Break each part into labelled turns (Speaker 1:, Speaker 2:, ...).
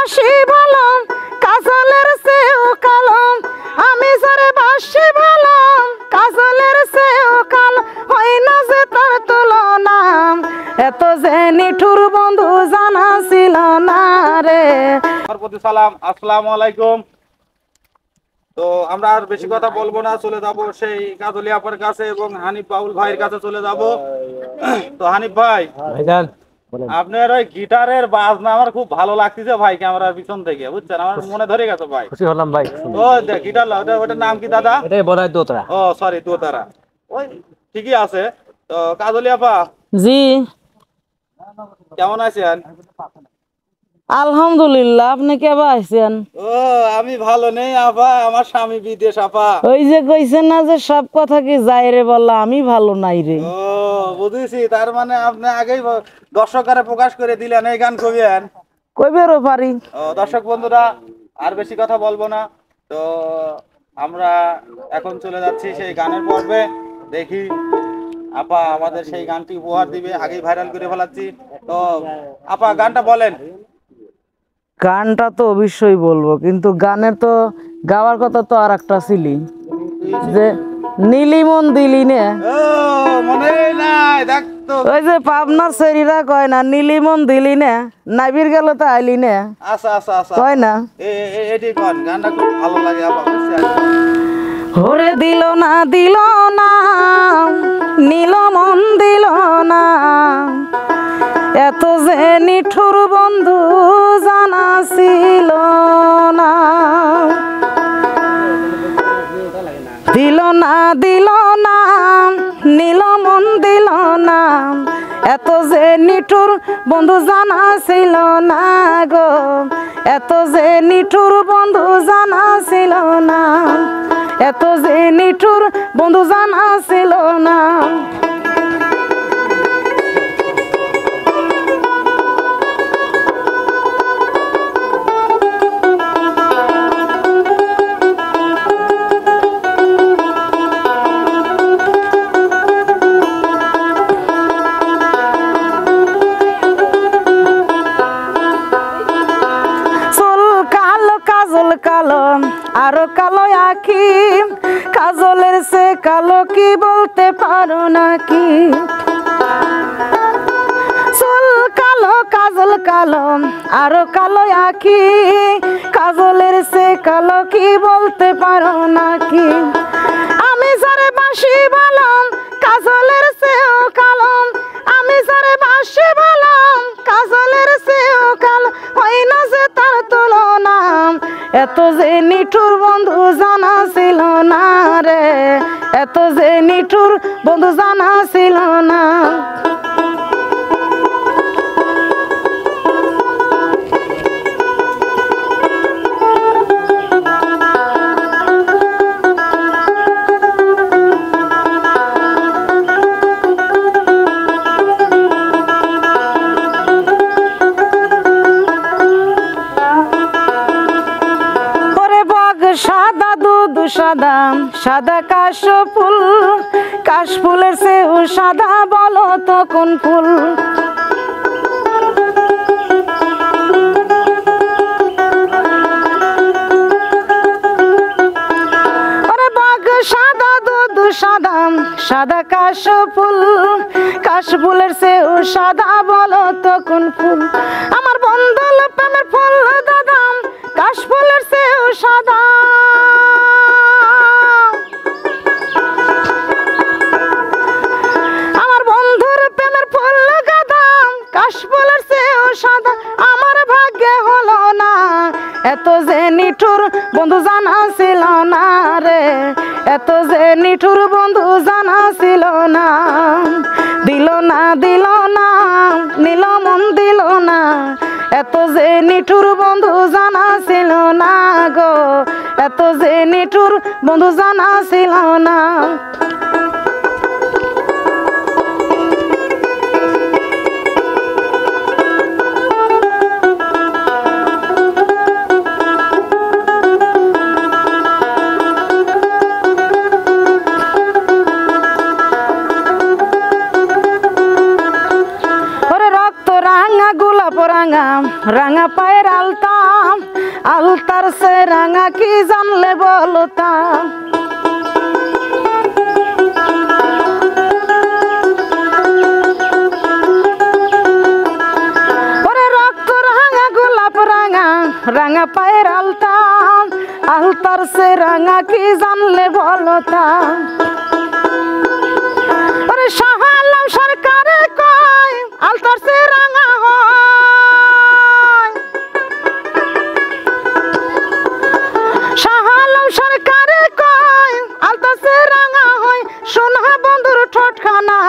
Speaker 1: বাসি ভালো কাজলের চেয়েও কালো আমি যারে বাসি ভালো কাজলের চেয়েও কালো হয় না যে তার তুলনা এত যে নিঠুর বন্ধু জানা ছিল না রে।
Speaker 2: আমার প্রতি সালাম, আসসালামু আলাইকুম। তো আমরা আর বেশি কথা বলবো না, চলে যাব সেই কাজলি আপার কাছে এবং হানিফ বাউল ভাইয়ের কাছে চলে যাব। তো হানিফ ভাই, আপনার ওই গিটারের বাজনা আমার খুব ভালো লাগতেছে ভাই, ক্যামেরার পিছন থেকে, বুঝছেন, আমার মনে ধরে গেছে ভাই।
Speaker 3: খুশি হলাম ভাই।
Speaker 2: ও গিটার ওটার নাম কি দাদা?
Speaker 3: এটাই বড়াই দোতরা।
Speaker 2: ও সরি, দোতারা। ওই ঠিকই আছে। তো কাজলি আপা,
Speaker 1: জি
Speaker 2: কেমন আছেন?
Speaker 1: আলহামদুলিল্লাহ, আপনি কেবা আছেন?
Speaker 2: ও আমি ভালো নেই আপা, আমার স্বামী বিদেশ আপা।
Speaker 1: ওই যে কইছেন না যে সব কথা কি যাই রে বললা, আমি ভালো নাই রে।
Speaker 2: ও বুঝেছি, তার মানে আপনি আগেই দর্শকারে প্রকাশ করে দিলেন এই গান কবিয়েন।
Speaker 1: কইবেরও পারি।
Speaker 2: ও দর্শক বন্ধুরা, আর বেশি কথা বলবো না, তো আমরা এখন চলে যাচ্ছি সেই গানের পর্বে। দেখি আপা আমাদের সেই গানটি উপহার দিবে, আগেই ভাইরাল করে ফেলাচ্ছি। তো আপা গানটা বলেন।
Speaker 1: গানটা তো অবশ্যই বলবো, কিন্তু গানের তো গাওয়ার কথা তো আর একটা ছিলি, যে নীলিমন দিলি নে।
Speaker 2: ও মনে নাই, দেখ তো।
Speaker 1: ওই যে পাবনার সেরিরা কয় না, নীলিমন দিলি নে নাবির গেল তো আইলি নে,
Speaker 2: আচ্ছা আচ্ছা আচ্ছা,
Speaker 1: কয় না?
Speaker 2: এটি গান, গানটা খুব ভালো লাগে আপা।
Speaker 1: ওরে দিল না নীল মন দিল না, এত যে নিঠুর বন্ধু জানা ছিল না। দিল না নীল মন দিল না, এত যে নিঠুর বন্ধু জানা ছিল না গো, এত যে নিঠুর বন্ধু জানা ছিল না, এত যে নিঠুর বন্ধু জানা ছিল না। কালো আরো কালো আখি, কাজলের সে কালো কি বলতে পারো নাকি? চুল কালো কাজল কালো আরো কালো আখি, কাজলের সে কালো কি বলতে পারো নাকি? আমি যারে বাসি ভালো কাজলের চেয়েও কালো, আমি যারে বাসি ভালো কাজলের চেয়েও কালো হয় না যে তার তুলনা, এত যে নিঠুর বন্ধু জানা ছিল না রে, এত যে নিঠুর বন্ধু জানা ছিল না। সাদা দুধ সাদা সাদা কাশ ফুল, কাশ ফুলের চেয়েও সাদা বলো তো কোন ফুল? ওরে বাঘ সাদা দুধ সাদা সাদা কাশ ফুল, কাশ ফুলের চেয়েও সাদা বলো তো কোন ফুল? আমার বন্ধুল প্রেমের ফুল দাদা কাশ ফুলের চেয়েও সাদা, আমার বন্ধুর প্রেমের ফুল গাদা কাশ ফুলের চেয়েও সাদা, আমার ভাগ্যে হলো না, এত যে নিঠুর বন্ধু জানা ছিল না রে, এত যে নিঠুর বন্ধু জানা ছিল না। দিল না নীল মন দিল না, এত যে নিঠুর বন্ধু জানা ছিল না গো, এত যে নিঠুর বন্ধু জানা ছিল না। রাঙা পায়ের আলতা, আলতার সে রাঙা কি জানলে বলতা। ওরে রক্ত রাঙা গোলাপ রাঙা, রাঙা পায়ের আলতা, আলতার সে রাঙা কি জানলে বলতা। ওরে শাহ আলম সরকারে কয় আলতার সে রাঙা হয়, শাহ আলম সরকারে কয় আলতার সে রাঙা হয়। শোনা বন্ধুর ঠোঁটখানা,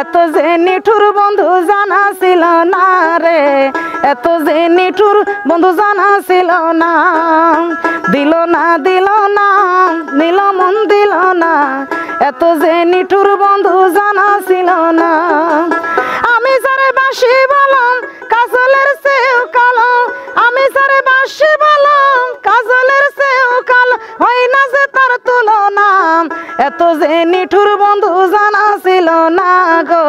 Speaker 1: এত যে নিঠুর বন্ধু জানা ছিল না রে, এত যে নিঠুর বন্ধু জানা ছিল না। দিল না দিল না, নীল মন দিল না, এত যে নিঠুর বন্ধু জানা ছিল না। আমি যারে বাসি বলম কাজলের চেয়েও কালো, আমি যারে বাসি বলম কাজলের চেয়েও কালো, হয় না যে তার তুলনা। এত যে নিঠুর বন্ধু জানা ছিল না গো,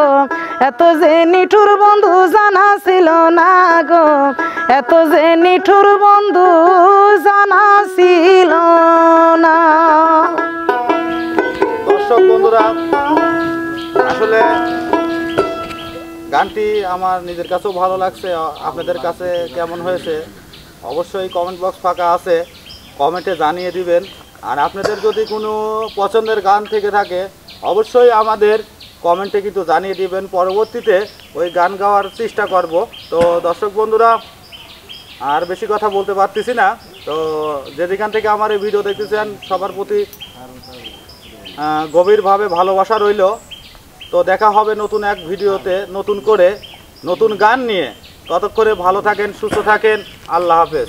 Speaker 1: এত যে নিঠুর বন্ধু জানা ছিল না গো, এত যে নিঠুর বন্ধু জানা ছিল না।
Speaker 2: দর্শক বন্ধুরা, আসলে গানটি আমার নিজের কাছেও ভালো লাগছে, আপনাদের কাছে কেমন হয়েছে অবশ্যই কমেন্ট বক্স ফাঁকা আছে, কমেন্টে জানিয়ে দিবেন। আর আপনাদের যদি কোনো পছন্দের গান থেকে থাকে অবশ্যই আমাদের কমেন্টে কিন্তু জানিয়ে দিবেন, পরবর্তীতে ওই গান গাওয়ার চেষ্টা করব। তো দর্শক বন্ধুরা, আর বেশি কথা বলতে পারতেছি না। তো যেখান থেকে আমার এই ভিডিও দেখতেছেন সবার প্রতি গভীরভাবে ভালোবাসা রইল। তো দেখা হবে নতুন এক ভিডিওতে, নতুন করে নতুন গান নিয়ে। ততক্ষণে ভালো থাকেন, সুস্থ থাকেন, আল্লাহ হাফেজ।